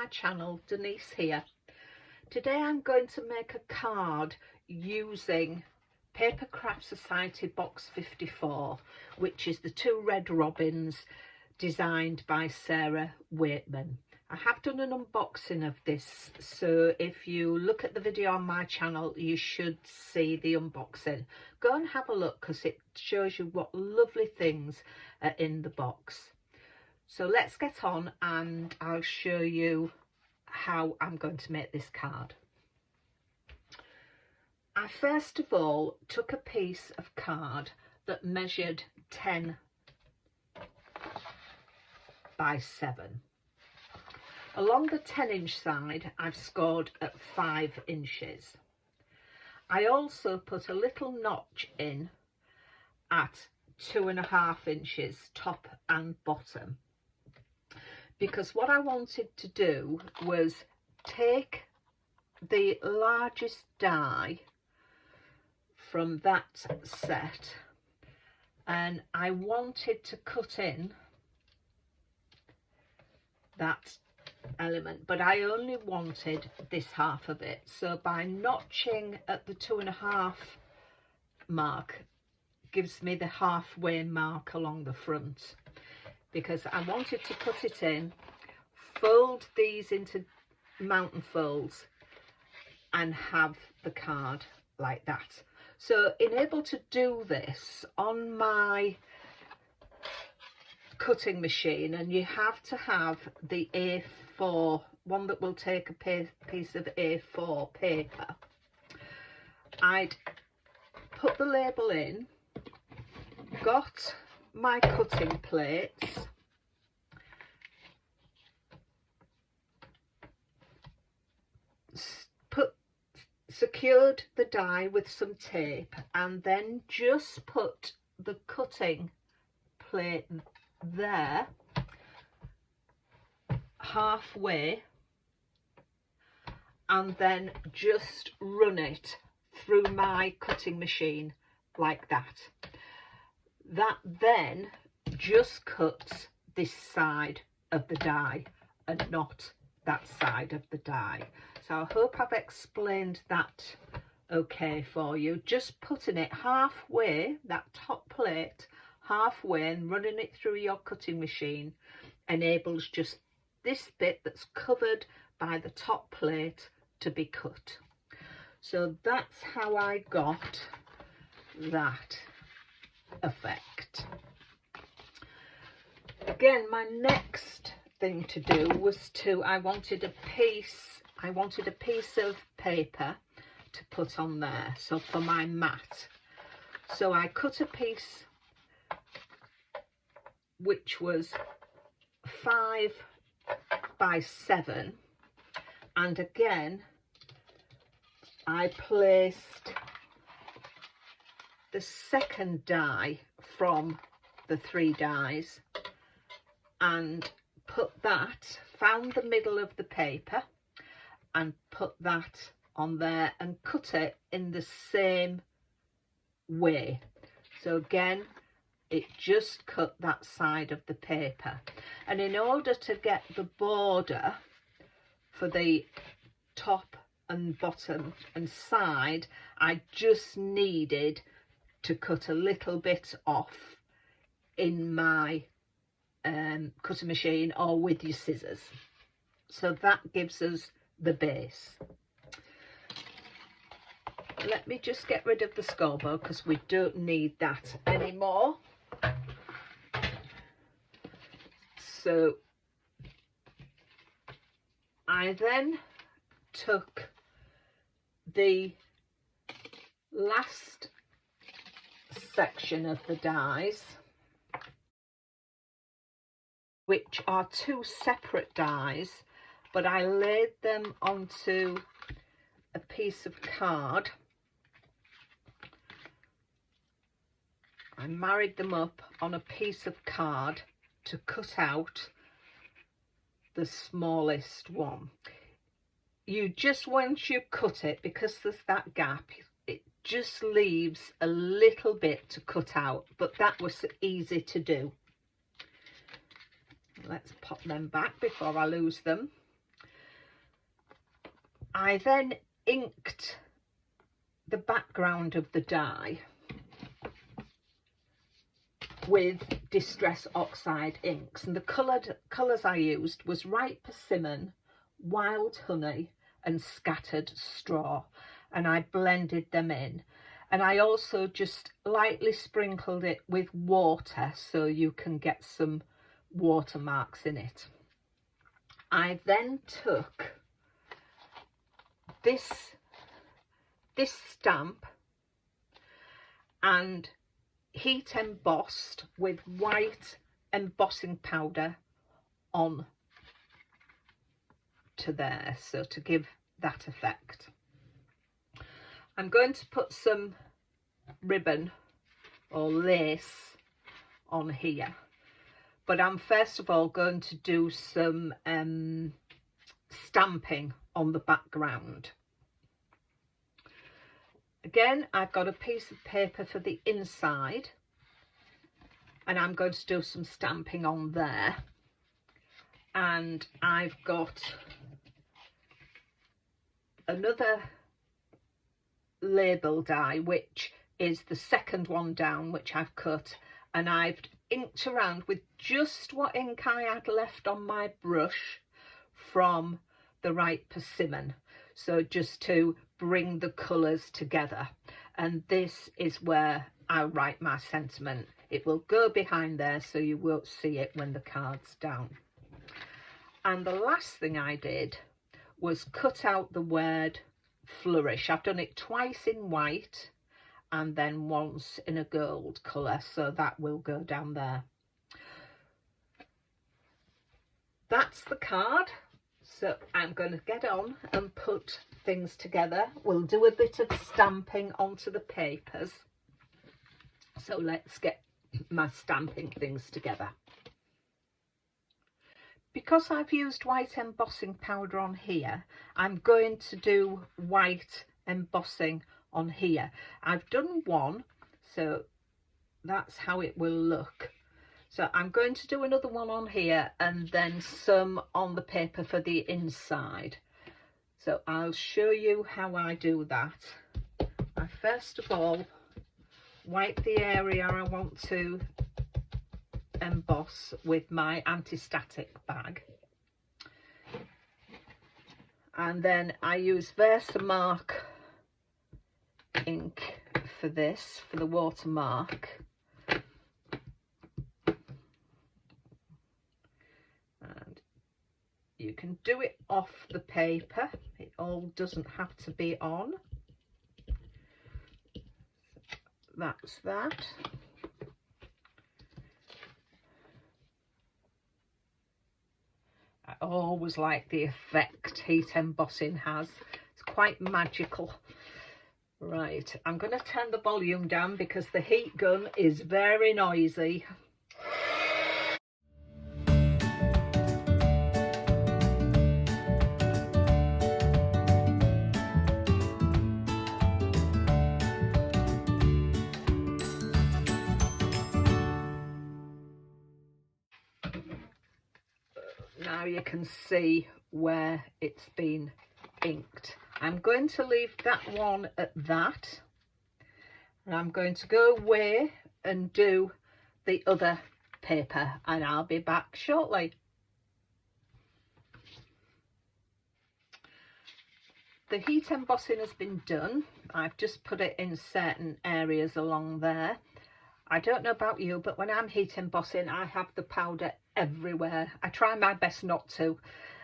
channel. Denise here. Today I'm going to make a card using Papercraft Society Box 54, which is the two red robins designed by Sarah Waitman. I have done an unboxing of this, so if you look at the video on my channel you should see the unboxing. Go and have a look because it shows you what lovely things are in the box. So let's get on and I'll show you how I'm going to make this card. I first of all took a piece of card that measured 10 by 7. Along the 10-inch side I've scored at 5 inches. I also put a little notch in at 2.5 inches top and bottom, because what I wanted to do was take the largest die from that set and I wanted to cut in that element, but I only wanted this half of it. So by notching at the 2.5 mark gives me the halfway mark along the front, because I wanted to cut it in, fold these into mountain folds and have the card like that. So in able to do this on my cutting machine, and you have to have the A4 one that will take a piece of A4 paper, I'd put the label in, got my cutting plates, secured the die with some tape, and then just put the cutting plate there halfway and then just run it through my cutting machine like that. That then just cuts this side of the die and not that side of the die. So I hope I've explained that okay for you. Just putting it halfway, that top plate halfway, and running it through your cutting machine enables just this bit that's covered by the top plate to be cut. So that's how I got that effect. Again, my next thing to do was I wanted a piece of paper to put on there, so for my mat. So I cut a piece which was 5 by 7, and again I placed the second die from the 3 dies and found the middle of the paper and put that on there and cut it in the same way. So again, it just cut that side of the paper, and in order to get the border for the top and bottom and side, I just needed to cut a little bit off in my cutting machine or with your scissors. So that gives us the base. Let me just get rid of the scoreboard because we don't need that anymore. So I then took the last section of the dies, which are 2 separate dies, but I laid them onto a piece of card. I married them up on a piece of card to cut out the smallest one. You just, once you cut it, because there's that gap, it just leaves a little bit to cut out, but that was easy to do. Let's pop them back before I lose them. I then inked the background of the die with Distress Oxide inks, and the colours I used was ripe persimmon, wild honey and scattered straw, and I blended them in, and I also just lightly sprinkled it with water so you can get some watermarks in it. I then took this stamp and heat embossed with white embossing powder on to there, so to give that effect. I'm going to put some ribbon or lace on here, but I'm first of all going to do some stamping on the background. Again, I've got a piece of paper for the inside, and I'm going to do some stamping on there. And I've got another label die, which is the second one down, which I've cut, and I've inked around with just what ink I had left on my brush from the ripe persimmon, so just to bring the colours together. And this is where I'll write my sentiment. It will go behind there so you won't see it when the card's down. And the last thing I did was cut out the word flourish. I've done it twice in white and then once in a gold colour, so that will go down there. That's the card. So I'm going to get on and put things together. We'll do a bit of stamping onto the papers. So let's get my stamping things together. Because I've used white embossing powder on here, I'm going to do white embossing on here. I've done one, so that's how it will look. So I'm going to do another one on here and then some on the paper for the inside. So I'll show you how I do that. I first of all wipe the area I want to emboss with my anti-static bag. And then I use Versamark ink for this, for the watermark. You can do it off the paper, it all doesn't have to be on. That's that. I always like the effect heat embossing has. It's quite magical. Right, I'm going to turn the volume down because the heat gun is very noisy. Now you can see where it's been inked. I'm going to leave that one at that, and I'm going to go away and do the other paper, and I'll be back shortly. The heat embossing has been done. I've just put it in certain areas along there. I don't know about you, but when I'm heat embossing, I have the powder everywhere. I try my best not to,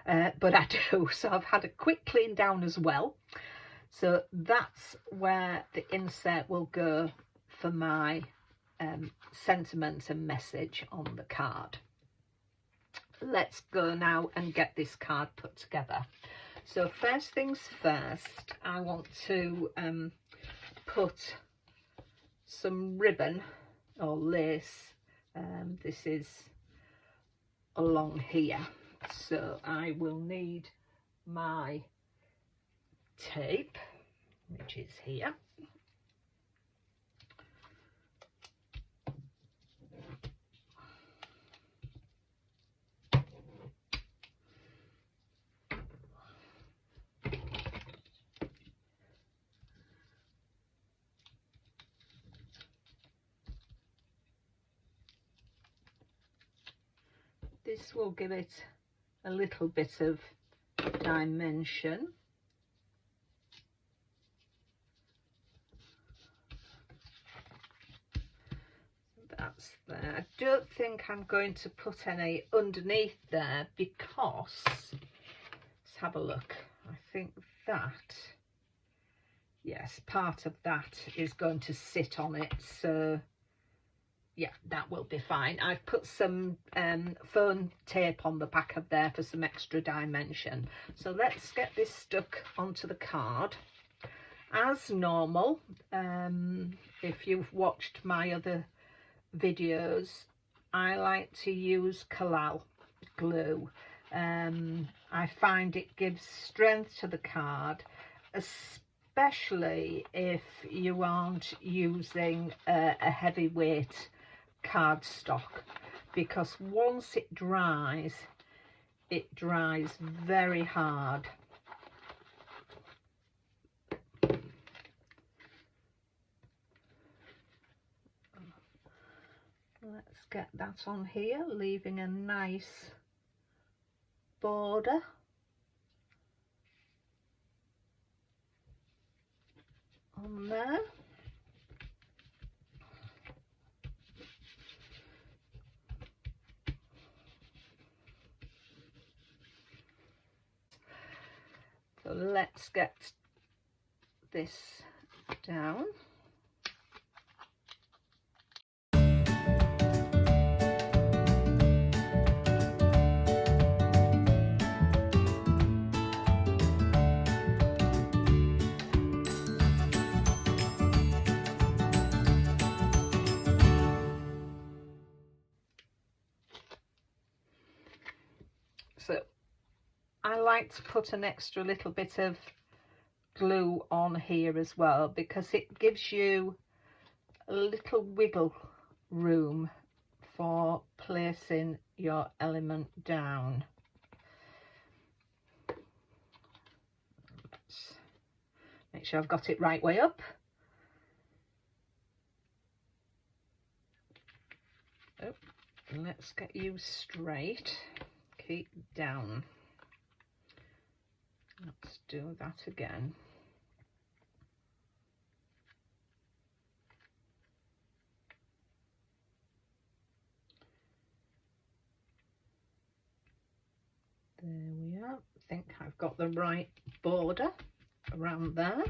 but I do. So I've had a quick clean down as well. So that's where the insert will go for my sentiment and message on the card. Let's go now and get this card put together. So first things first, I want to put some ribbon or lace. This is along here, so I will need my tape, which is here. this will give it a little bit of dimension. That's there. I don't think I'm going to put any underneath there because, let's have a look. I think that, yes, part of that is going to sit on it, so yeah, that will be fine. I've put some foam tape on the back of there for some extra dimension. So let's get this stuck onto the card. As normal, if you've watched my other videos, I like to use Collal glue. I find it gives strength to the card, especially if you aren't using a heavyweight cardstock, because once it dries very hard. Let's get that on here, leaving a nice border. On there. So let's get this down. So I like to put an extra little bit of glue on here as well, because it gives you a little wiggle room for placing your element down. Let's make sure I've got it right way up. Oh, let's get you straight. Keep down. Let's do that again. There we are. I think I've got the right border around there.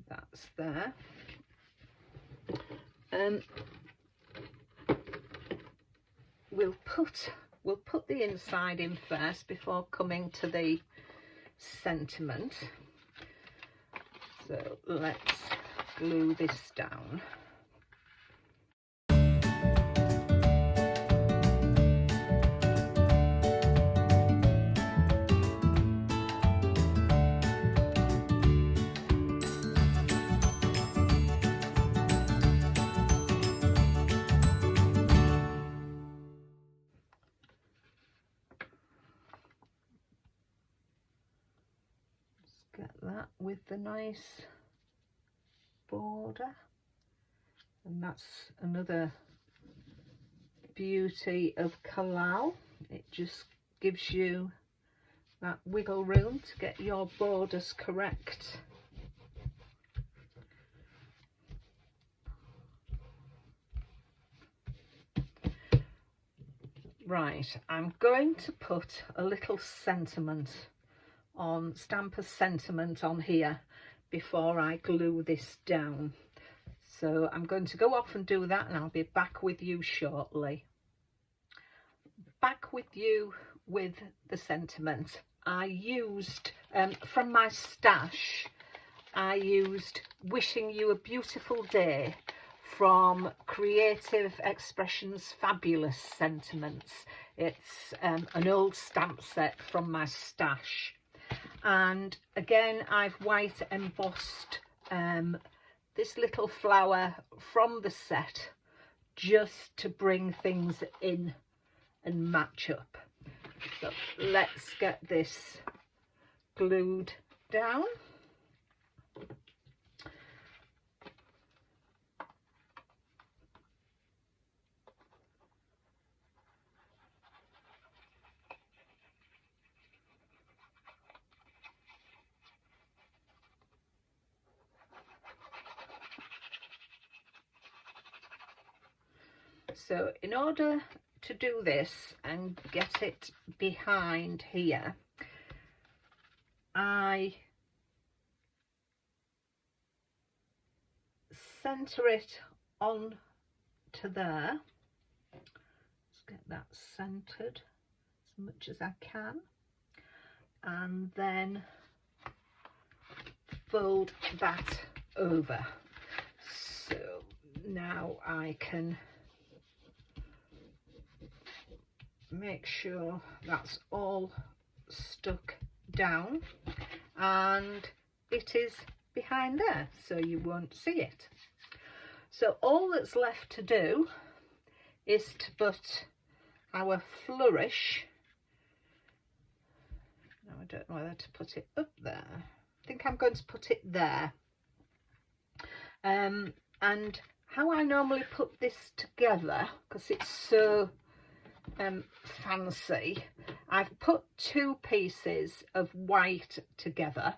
That's there. We'll put the inside in first before coming to the sentiment. So let's glue this down. Get that with the nice border, and that's another beauty of Collal. It just gives you that wiggle room to get your borders correct. Right, I'm going to put a little sentiment on, stamp a sentiment on here before I glue this down. So I'm going to go off and do that, and I'll be back with you shortly. Back with you with the sentiment. I used, from my stash, I used Wishing You a Beautiful Day from Creative Expressions Fabulous Sentiments. It's an old stamp set from my stash. And again, I've white embossed this little flower from the set just to bring things in and match up. So let's get this glued down. So in order to do this and get it behind here, I centre it on to there. Let's get that centred as much as I can, and then fold that over. So now I can make sure that's all stuck down and it is behind there, so you won't see it. So all that's left to do is to put our flourish. Now I don't know whether to put it up there. I think I'm going to put it there. And how I normally put this together, because it's so fancy, I've put two pieces of white together,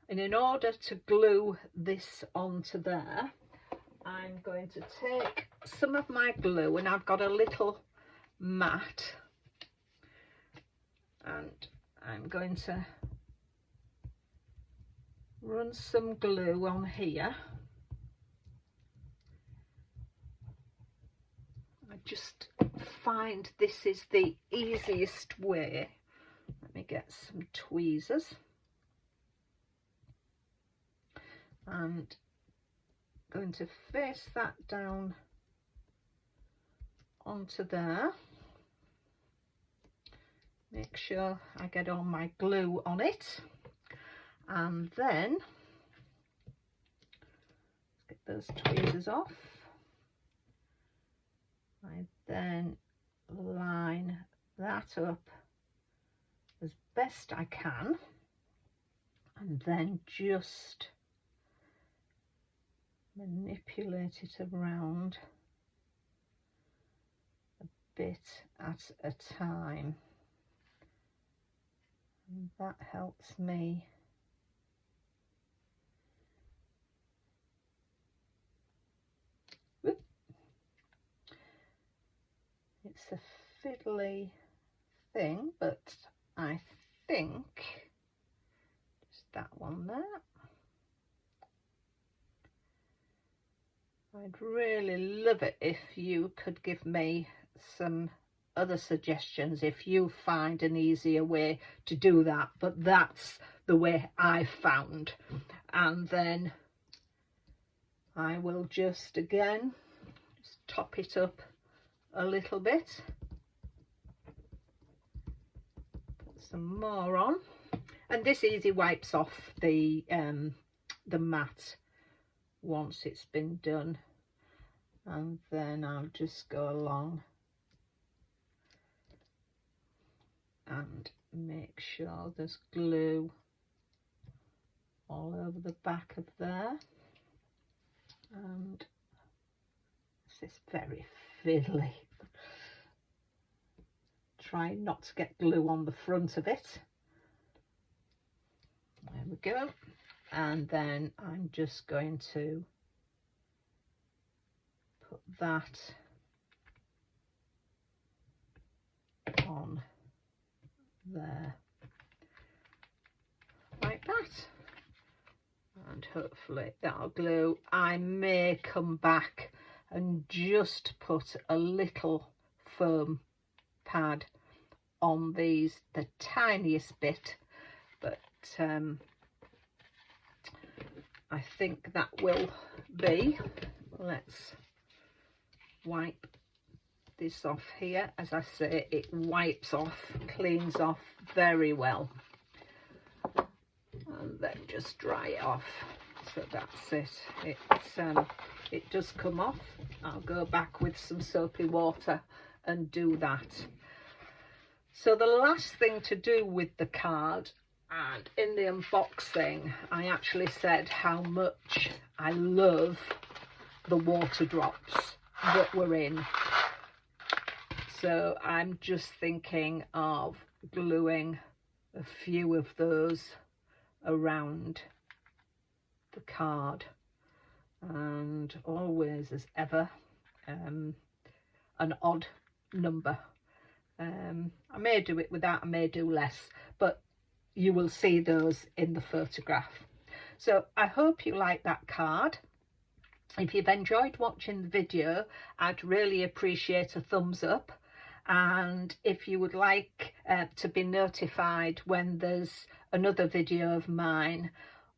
and in order to glue this onto there, I'm going to take some of my glue, and I've got a little mat, and I'm going to run some glue on here. I just find this is the easiest way. Let me get some tweezers and going to face that down onto there. Make sure I get all my glue on it, and then get those tweezers off. I then line that up as best I can, and then just manipulate it around a bit at a time, and that helps me it's a fiddly thing, but I think just that one there. I'd really love it if you could give me some other suggestions if you find an easier way to do that, but that's the way I found. And then I will just again just top it up a little bit, put some more on, and this easy wipes off the mat once it's been done, and then I'll just go along and make sure there's glue all over the back of there. And this is very fiddly. Try not to get glue on the front of it. There we go. And then I'm just going to put that on there like that, and hopefully that'll glue. I may come back and just put a little foam pad on these, the tiniest bit, but I think that will be. Let's wipe this off here. As I say, it wipes off, cleans off very well, and then just dry it off. So that's it. It does come off. I'll go back with some soapy water and do that. So the last thing to do with the card, and in the unboxing I actually said how much I love the water drops that were in. So I'm just thinking of gluing a few of those around the card, and always as ever an odd number. I may do it with that, I may do less, but you will see those in the photograph. So I hope you like that card. If you've enjoyed watching the video, I'd really appreciate a thumbs up. And if you would like to be notified when there's another video of mine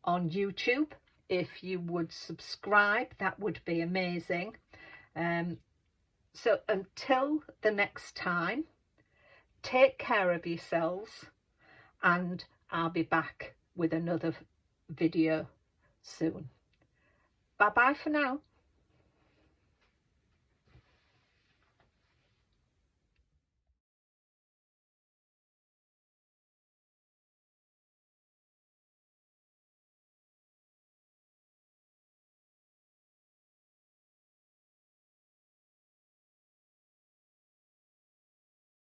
on YouTube, if you would subscribe, that would be amazing. So until the next time, take care of yourselves, and I'll be back with another video soon. Bye bye for now.